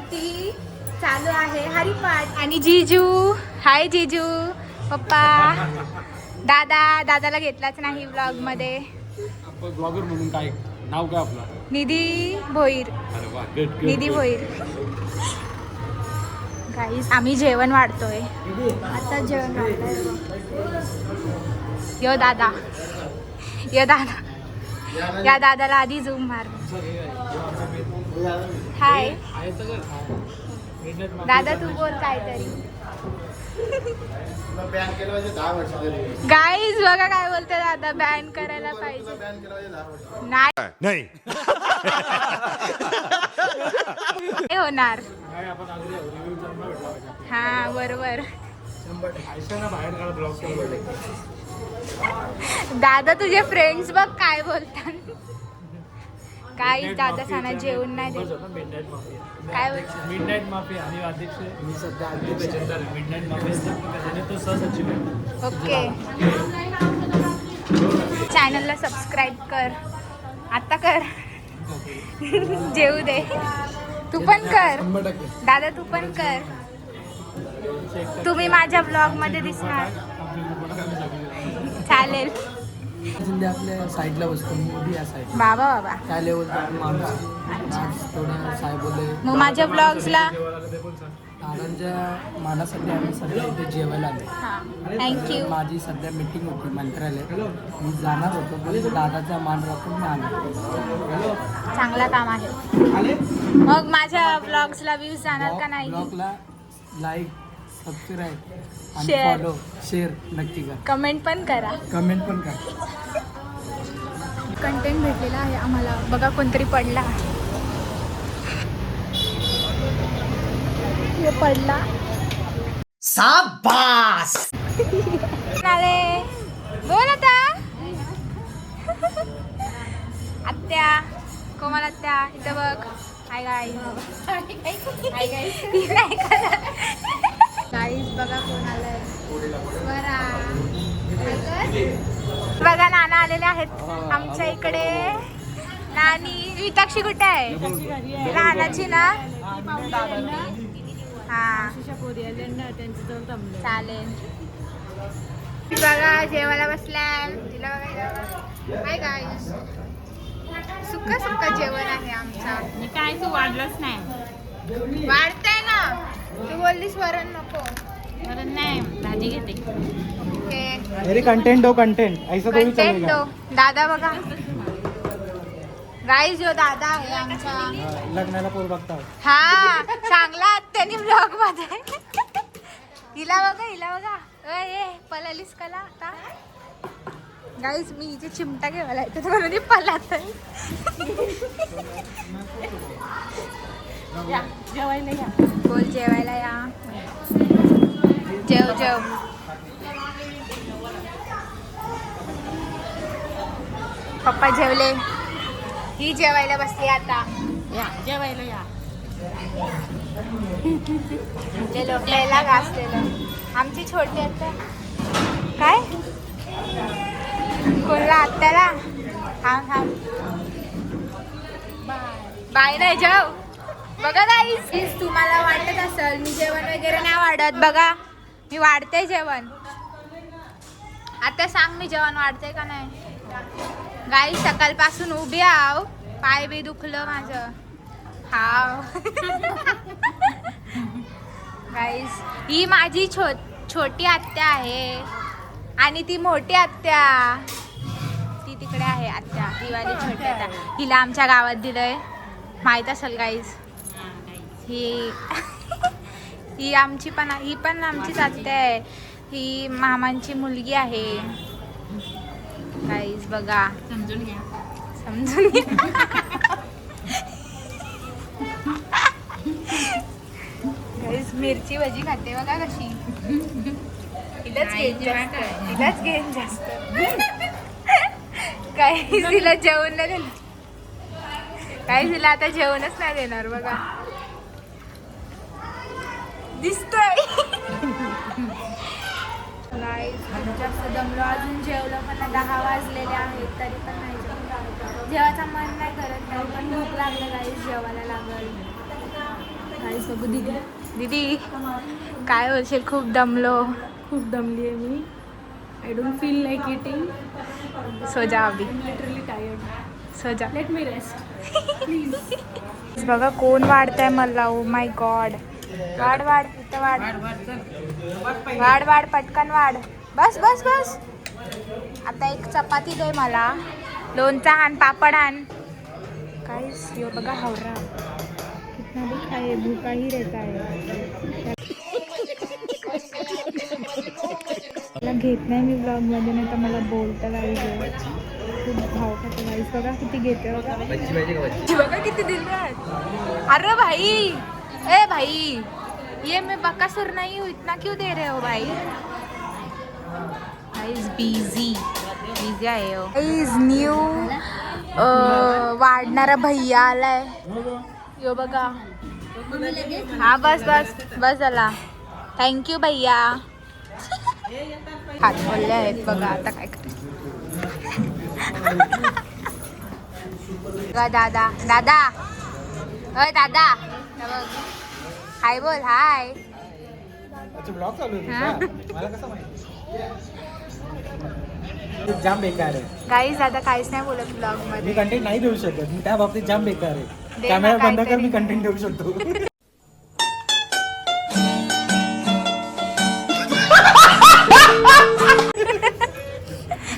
वरती चालू आहे हरिपाठ. आणि जिजू, हाय जिजू, पप्पा, दादाला घेतलाच नाही व्लॉग मध्ये. ब्लॉगर म्हणून काय नाव काय आपलं? निधी भोईर. अरे वा, गुड निधी भोईर. गाईस आम्ही जेवण वाढतोय आता. जेवण वाढतोय. यो दादा, या दादाला आधी झूम मार. हाय दादा, तू बोल काहीतरी. गाईज बघा काय बोलते दादा, बॅन करायला पाहिजे. नाही होणार. हा बरोबर. दादा तुझे फ्रेंड्स बघ काय बोलतात. काही दादा सांगा जेवण नाही देत. काय बोलतो? मिडनाईट माफिया आणि अध्यक्ष मी सध्या मिडनाईट माफिया तो सहसचिव आहे. ओके. चॅनलला सबस्क्राईब कर आता, कर. जेवू दे. तू पण कर दादा, तू पण कर. तुम्ही माझ्या ब्लॉग मध्ये दिसणार. चालेल. आपल्या साईडला बसतो मोठी या साईड. बाबा त्या लेवलचा माणूस थोडा साहेब बोलले. मग माझ्या ब्लॉग्सला दादांच्या मानासाठी आम्ही सध्या इथे जेवायला आलो. थँक्यू. माझी सध्या मीटिंग होती मंत्रालय, मी जाणार होतो पण दादाचा मान राखून मी आलो. चांगलं काम आहे. मग माझ्या ब्लॉग्सला व्ह्यूज जाणार का नाही? ब्लॉगला लाईक, सबस्क्राईब आणि Share. फॉलो, शेअर नक्की करा. कमेंट पण करा. कमेंट पण करा. कंटेंट भेटलेला आहे आम्हाला. बघा कोणतरी पडला. हे पडला. शाबास. आले. बोल आता. आत्या, कोमल आत्या इथं बघ. Hi guys. गाईस बघा कोण आलंय. स्वरा. बघा नाना आलेले आहेत आमच्या इकडे. नानी विताक्षी कुठे आहे? लहानाची ना. हा चालेल. बघा जेवायला बसल्या. तिला बघा. Hi guys. सुक्का जेवण आहे आमचा. काय तू वाढलंच नाही? वाढतंय ना. तू बोललीस वरण नको. वरण नाही, भाजी घेते. अरे कंटेंट हो कंटेंट ऐसा तो भी कंटेंट चलेगा. दो. दादा बघा गाईज, जो दादा आहे आमचा. लग्नाला पोर बघता. हा चांगला त्यांनी ब्लॉग मध्ये. हिला बघा. ए पलालीस कला आता. गाईज मी इथे चिमटा घेवायला येते म्हणून पलात. जेवायला या. बोल जेवायला या. जेव. पप्पा जेवले. ही जेवायला बसली आता. या जेवायला या. जे लोटायला घासलेलं. आमची छोटी आत्या. काय कोणला आत्याला? थांब. बाय नाही जेव. बघा गाईस, तुम्हाला वाटत असेल मी जेवण वगैरे नाही वाढत. बघा मी वाढते जेवण. आता सांग मी जेवण वाढते का नाही? गाईस सकाळपासून उभी आव. पाय बी दुखलं माझं. हाव. गाईस ही माझी छोटी आत्या आहे. आणि ती मोठी आत्या ती तिकडे आहे. आत्या ही वाली छोटी आत्या. हिला आमच्या गावात दिलंय माहीत असेल गाईस. ही आमची पण आमचीच आत्या आहे. ही मामांची मुलगी आहे. गाईस बघा. समजून घ्या. गाईस मिरची भजी खाते बघा कशी. हिलाच घेईन जास्त. काही तिला जेवण नाही देणार. काही तिला आता जेवणच नाही देणार बघा. दिसतोय. जास्त दमलो. अजून जेवलं पण 10 वाजलेले आहेत तरी पण नाही जेवलं. जेवायचं मन नाही करत नाही पण भूक लागलं गाईस. जेवायला लागल. गाईस बघू दीदी दीदी काय बोलशील? खूप दमलो. खूप दमली आहे मी. I don't feel like eating. सो जा अभी, लिटरली टायर्ड. सो जा. Let me rest please. बघा कोण वाढतंय मला. Oh my God. वाढ वाढ इथं वाढ. वाढ वाढ पटकन वाढ. बस बस बस. आता एक चपाती दे मला. लोणचा आण, पापड आण. काहीच यो बघा हावरा कितना भी खाए भूका ही रहता है. मला घेत नाही मी ब्लॉग मध्ये, नाही तर मला बोलतं गाईज. खूप भाव खाते गाईज. बघा किती घेते बघा. बघा किती दिले. अरे भाई, ए भाई, ये मैं बकासुर नहीं हूँ, इतना क्यों दे रहे हो भाई? गाइस बिझी आहे हो. गाइस न्यू वाढणारा भैया आलाय. यो बघा. हा बस बस बस झाला. थँक्यू भैया. हात बोलले आहेत बघा. आता काय करायचं. दादा दादा, अय दादा, हाय बोल. हाय. ब्लॉग चालू आहे हा. मला कसं माहिती. जाम बेकार आहे गाईज दादा काहीच नाही बोलत ब्लॉग मी मध्ये. कंटेंट नाही देऊ शकत. मी त्या बाबतीत जाम बेकार आहे. दे कॅमेरा ना बंद कर, काहीतरी. मी कंटेंट देऊ शकतो.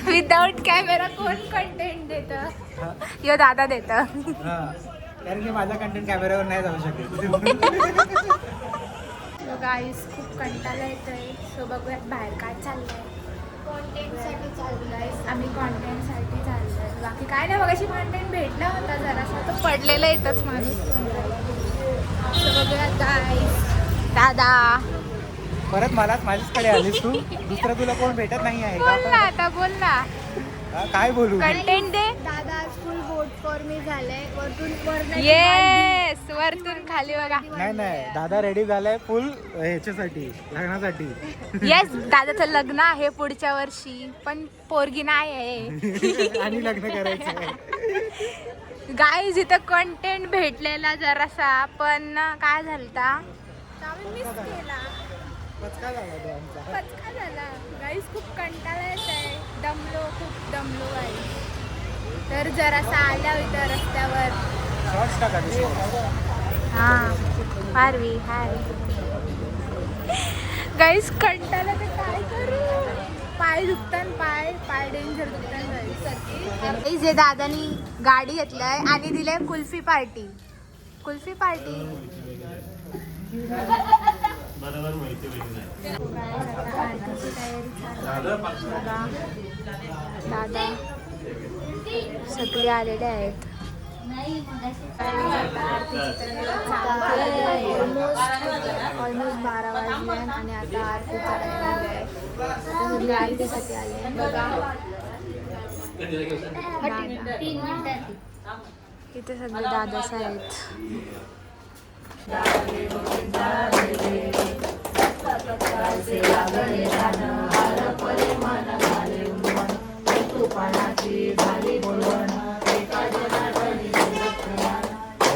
विदाउट कॅमेरा कोण कंटेंट देत? यो दादा देत. हा, कारण की माझा कंटेंट कॅमेरावर नाही जाऊ शकत. गाईज खूप कंटाळा येतोय. सो बघूयात बाहेर काय चाललंय. कॉन्टेंटसाठी चाललंय आम्ही. कॉन्टेंटसाठी चाललंय. बाकी काय नाही. बघाशी कॉन्टेंट भेटला होता जरासा, तो पडलेला येतच माणूस. सो बघूयात गाईज. दादा परत मलाच माझ्याचकडे आलीस तू. दुसरं तुला कोण भेटत नाही आहे बोल ना का? आता, बोल ना. हा, काय बोलू? कंटेंट दे. दादा फुल बोट फॉर मी झालंय. वरतून येस, वरतून खाली बघा. नाही नाही, दादा रेडी झालाय फुल ह्याच्यासाठी, लग्नासाठी. येस, दादाचं लग्न आहे पुढच्या वर्षी, पण पोरगी नाही आहे. आणि लग्न करायचं आहे. गाईज इथं कंटेंट भेटलेला जरासा, पण काय झालता मिस केला. पचका झाला तो आमचा. पचका झाला. गाईज खूप कंटाळा येत आहे. दमलो, खूप दमलो गाईज. तर जरासा आल्या इथं रस्त्यावर. शॉर्ट्स टाका ते shorts. हा पारवी हाय. गाईज कंटाळा तर काय करू. पाय दुखतात. पाय डेंजर दुखतात गाईज. जे दादानी गाडी घेतलाय आणि दिले कुल्फी पार्टी. कुल्फी पार्टी. दादा सगळे आलेले आहेत. ऑलमोस्ट 12 वाजले आणि आता आरतीचा टाइम आहे. सगळे आरतीसाठी आले. बघा इथे सगळे दादाच आहेत.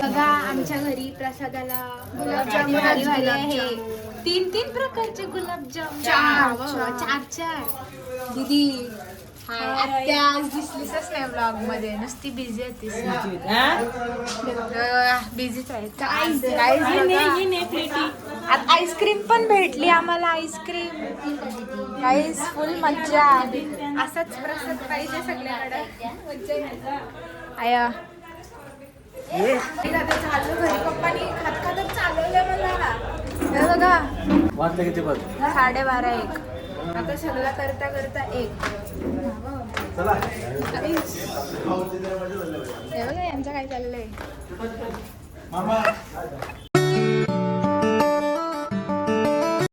बघा आमच्या घरी प्रसादाला गुलाबजामुन झाले आहे. 3 प्रकारचे गुलाबजाम. 4 दीदी आत्या आज दिसलीच नाही ब्लॉग मध्ये. नुसती बिझी होतीस. बिझीच आहे. आईस्क्रीम पण भेटली आम्हाला. आईस्क्रीम गाईस फुल मज्जा. असंच प्रसाद पाहिजे सगळ्याकडे. मज्जा येते. आया चाललो घरी. पप्पानी खात चालवलंय मला. हे बघा वाजता किती बघ? 12:30 आता सगळं करता करता 1. हे बघा यांचं काय चाललंय.